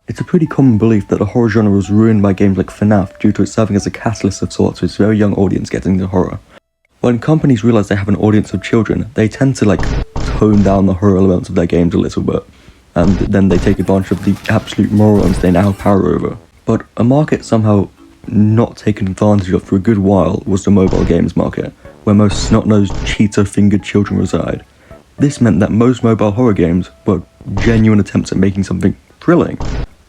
It's a pretty common belief that the horror genre was ruined by games like FNAF due to it serving as a catalyst of sorts for its very young audience getting into horror. When companies realise they have an audience of children, they tend to tone down the horror elements of their games a little bit, and then they take advantage of the absolute morons they now have power over. But a market somehow not taken advantage of for a good while was the mobile games market, where most snot-nosed, Cheeto-fingered children reside. This meant that most mobile horror games were genuine attempts at making something thrilling.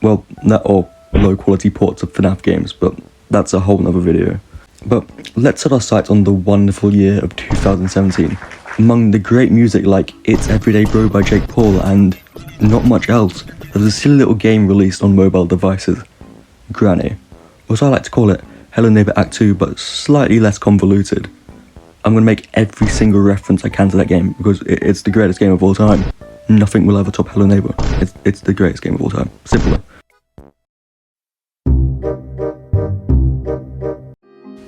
Well, that or low-quality ports of FNAF games, but that's a whole nother video. But let's set our sights on the wonderful year of 2017. Among the great music like It's Everyday Bro by Jake Paul and not much else, there's a silly little game released on mobile devices, Granny. Or as I like to call it, Hello Neighbor Act 2, but slightly less convoluted. I'm going to make every single reference I can to that game because it's the greatest game of all time. Nothing will ever top Hello Neighbor. It's the greatest game of all time. Simpler.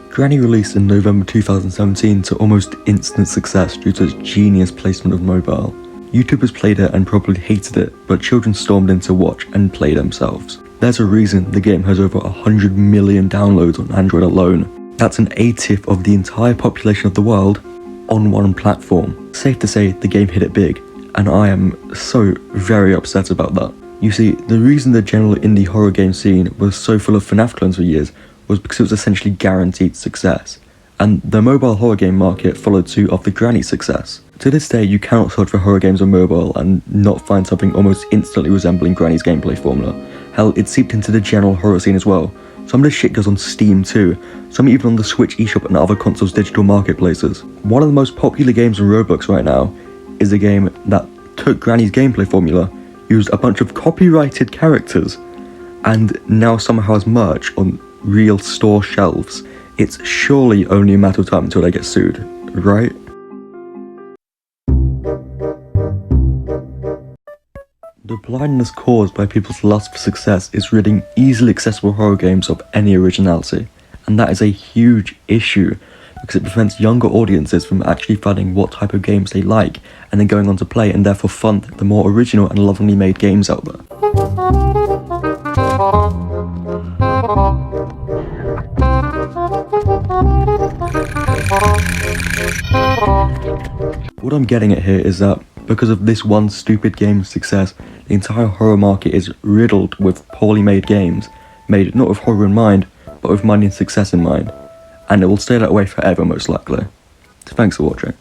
Granny released in November 2017 to almost instant success due to its genius placement of mobile. YouTubers played it and probably hated it, but children stormed in to watch and play themselves. There's a reason the game has over 100 million downloads on Android alone. That's an 80th of the entire population of the world on one platform. Safe to say the game hit it big, and I am so very upset about that. You see, the reason the general indie horror game scene was so full of FNAF clones for years was because it was essentially guaranteed success, and the mobile horror game market followed suit of the Granny success. To this day, you cannot search for horror games on mobile and not find something almost instantly resembling Granny's gameplay formula. Hell, it seeped into the general horror scene as well. Some of this shit goes on Steam too, some even on the Switch eShop and other consoles' digital marketplaces. One of the most popular games on Roblox right now is a game that took Granny's gameplay formula, used a bunch of copyrighted characters, and now somehow has merch on real store shelves. It's surely only a matter of time until they get sued, right? The blindness caused by people's lust for success is ridding easily accessible horror games of any originality, and that is a huge issue because it prevents younger audiences from actually finding what type of games they like and then going on to play and therefore fund the more original and lovingly made games out there. What I'm getting at here is that because of this one stupid game's success, the entire horror market is riddled with poorly made games, made not with horror in mind, but with money and success in mind, and it will stay that way forever most likely. So thanks for watching.